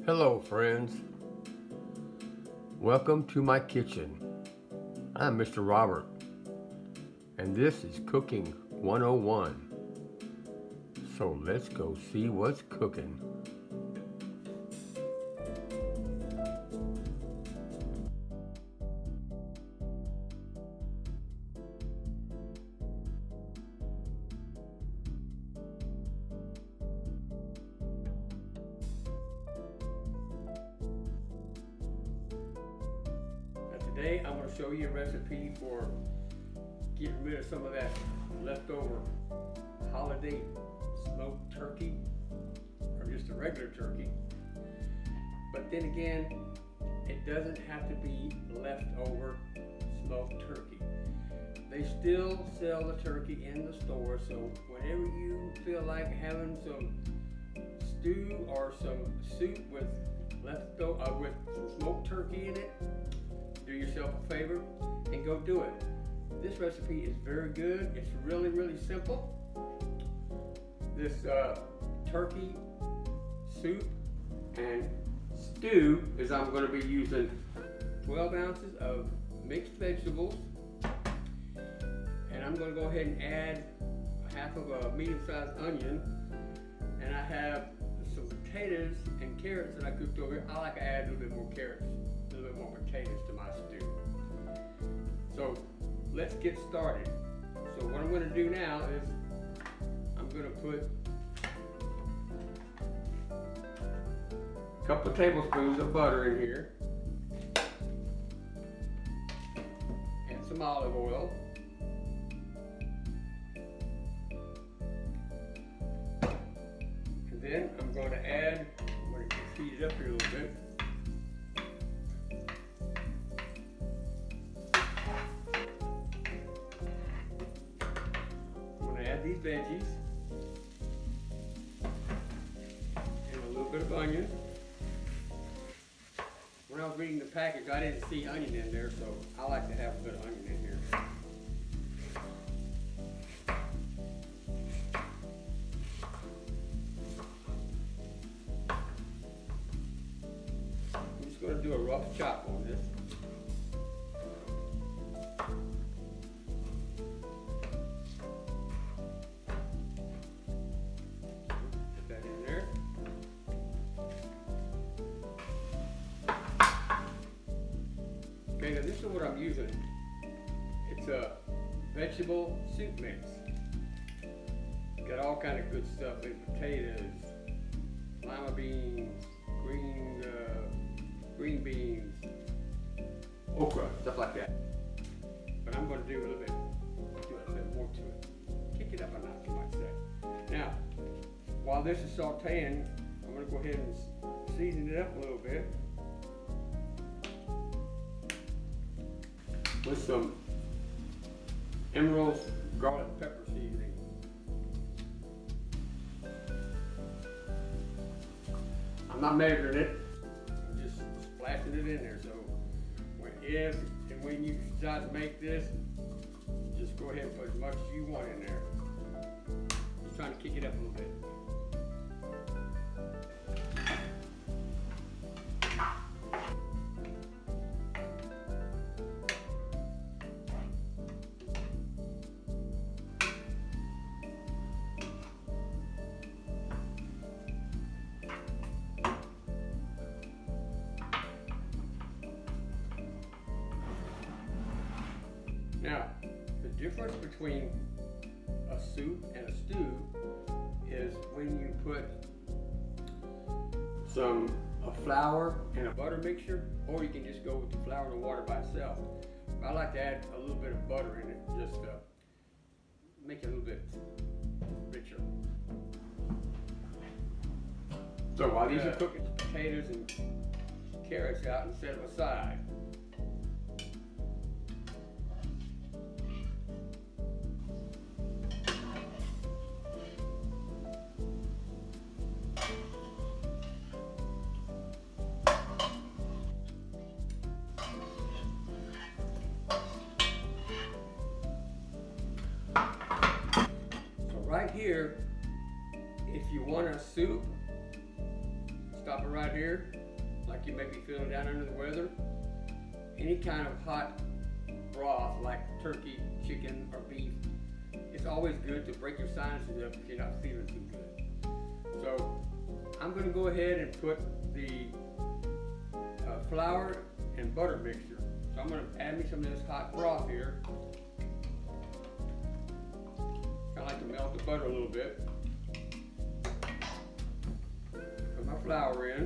Hello friends, welcome to my kitchen. I'm Mr. Robert and this is Cooking 101. So let's go see what's cooking. Today I'm going to show you a recipe for getting rid of some of that leftover holiday smoked turkey or just a regular turkey. But then again, it doesn't have to be leftover smoked turkey. They still sell the turkey in the store, so whenever you feel like having some stew or some soup with with some smoked turkey in it, do yourself a favor and go do it. This recipe is very good. It's really simple. This turkey soup and stew is I'm going to be using 12 ounces of mixed vegetables, and I'm going to go ahead and add half of a medium-sized onion, and I have some potatoes and carrots that I cooked over here. I like to add a little bit more carrots, a little bit more potatoes to my stew. So let's get started. So what I'm going to do now is I'm going to put a couple of tablespoons of butter in here and some olive oil. And then I'm going to add, I'm going to heat it up here a little bit. These veggies and a little bit of onion. When I was reading the package, I didn't see onion in there, so I like to have a bit of onion in here. I'm just going to do a rough chop on this. Okay, now this is what I'm using. It's a vegetable soup mix. It's got all kind of good stuff in potatoes, lima beans, green beans, okra, stuff like that. But I'm going to do a little bit more to it. Kick it up a notch, you might say. Now, while this is sauteing, I'm going to go ahead and season it up a little bit with some Emerald's garlic pepper seasoning. I'm not measuring it, I'm just splashing it in there. So if and when you decide to make this, just go ahead and put as much as you want in there. Just trying to kick it up a little bit. Now, the difference between a soup and a stew is when you put a flour and a butter mixture, or you can just go with the flour and water by itself. I like to add a little bit of butter in it, just to make it a little bit richer. So while these are cooking, potatoes and carrots out and set them aside. Right here, if you want a soup, stop it right here, like you may be feeling down under the weather. Any kind of hot broth like turkey, chicken, or beef, it's always good to break your sinuses up if you're not feeling too good. So I'm going to go ahead and put the flour and butter mixture. So I'm going to add me some of this hot broth here. I like to melt the butter a little bit. Put my flour in.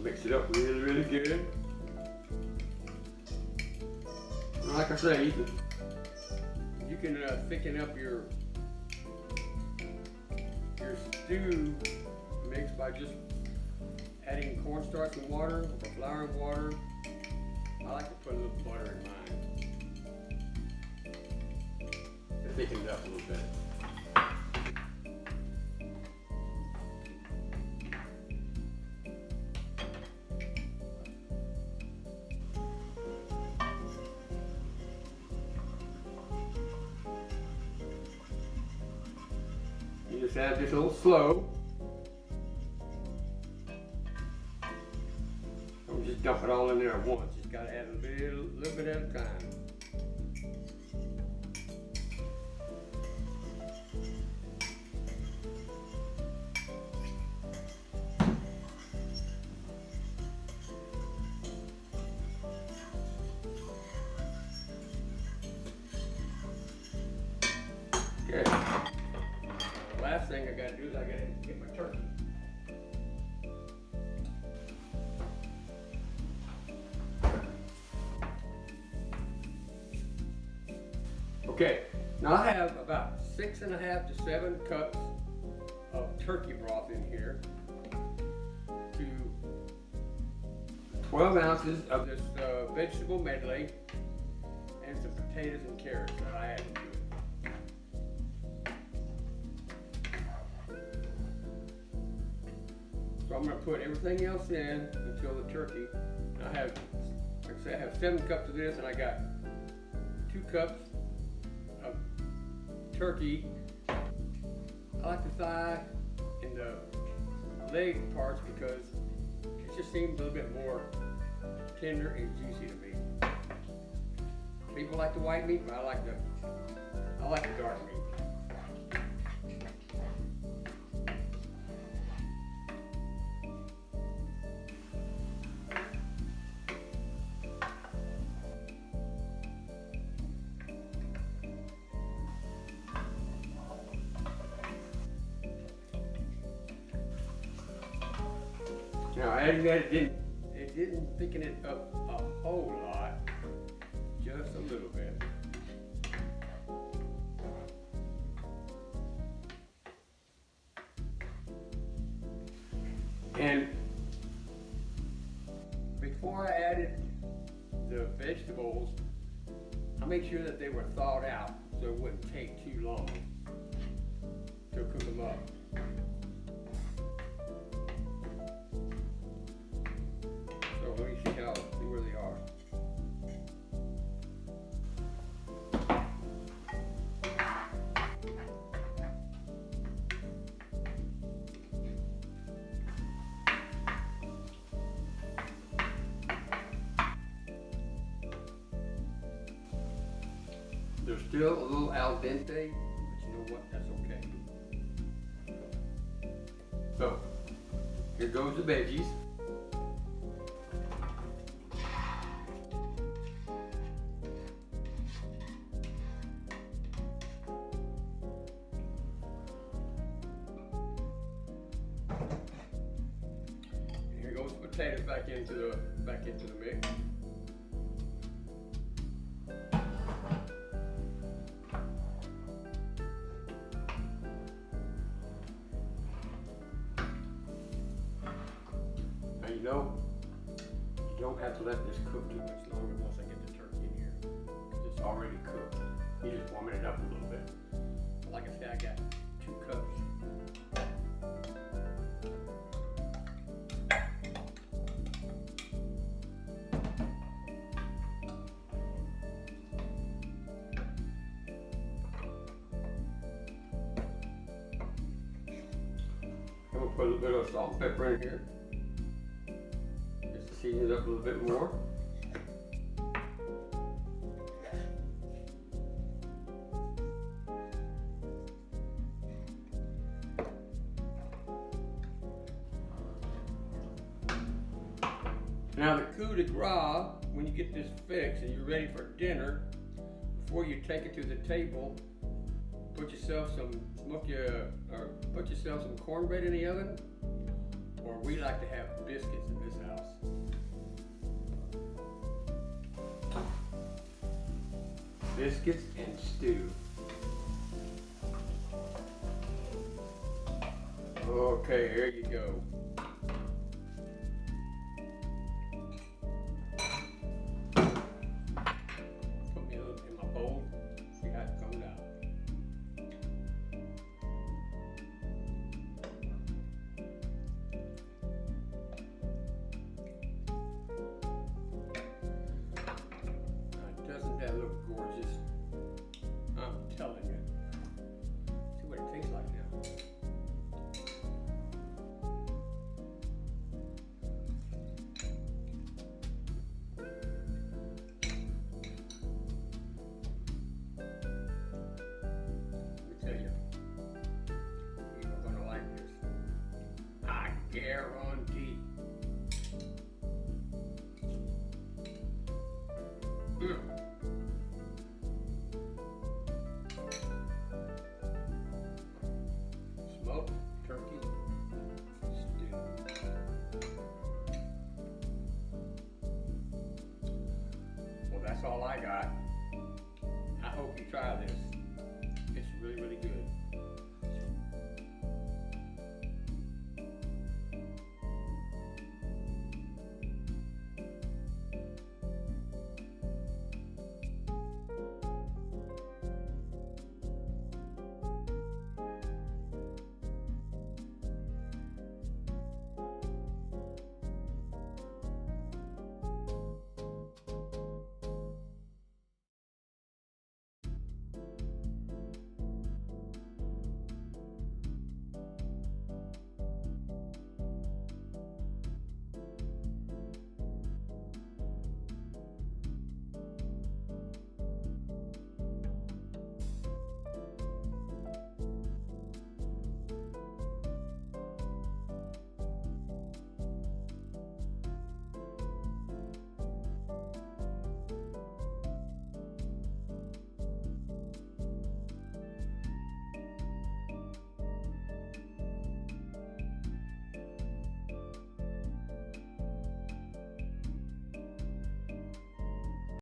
Mix it up really, really good. And like I say, you can thicken up your stew mix by just adding cornstarch and water, or flour and water. I like to put a little butter in mine to thicken it up a little bit. You just add this a little slow. Don't just dump it all in there at once. You just gotta add a little bit at a time. Okay. Last thing I gotta do is I gotta get my turkey. Okay, now I have about 6.5 to 7 cups of turkey broth in here to 12 ounces of this vegetable medley and some potatoes and carrots that I added to it. So I'm going to put everything else in until the turkey. I have, like I said, I have 7 cups of this, and I got 2 cups of turkey. I like the thigh and the leg parts because it just seems a little bit more tender and juicy to me. People like the white meat, but I like the dark meat. Now adding that, it didn't thicken it up a whole lot, just a little bit. And before I added the vegetables, I made sure that they were thawed out so it wouldn't take too long to cook them up. So let me see where they are. They're still a little al dente, but you know what? That's okay. So, here goes the veggies. Here goes the potatoes back into the mix. Now you know, you don't have to let this cook too much longer once I get the turkey in here, because it's already cooked. You just warming it up a little bit. But like I said, I got 2 cups. put a little bit of salt and pepper in here. Just to season it up a little bit more. Now the coup de grace, when you get this fixed and you're ready for dinner, before you take it to the table, put yourself some cornbread in the oven, or we like to have biscuits in this house. Biscuits and stew. Okay, here you go. Put me a little in my bowl, see how it comes out. Now, doesn't that look gorgeous? I'm telling you. See what it tastes like now. Guarantee. Smoked turkey stew. Well, that's all I got. I hope you try this. It's really, really good.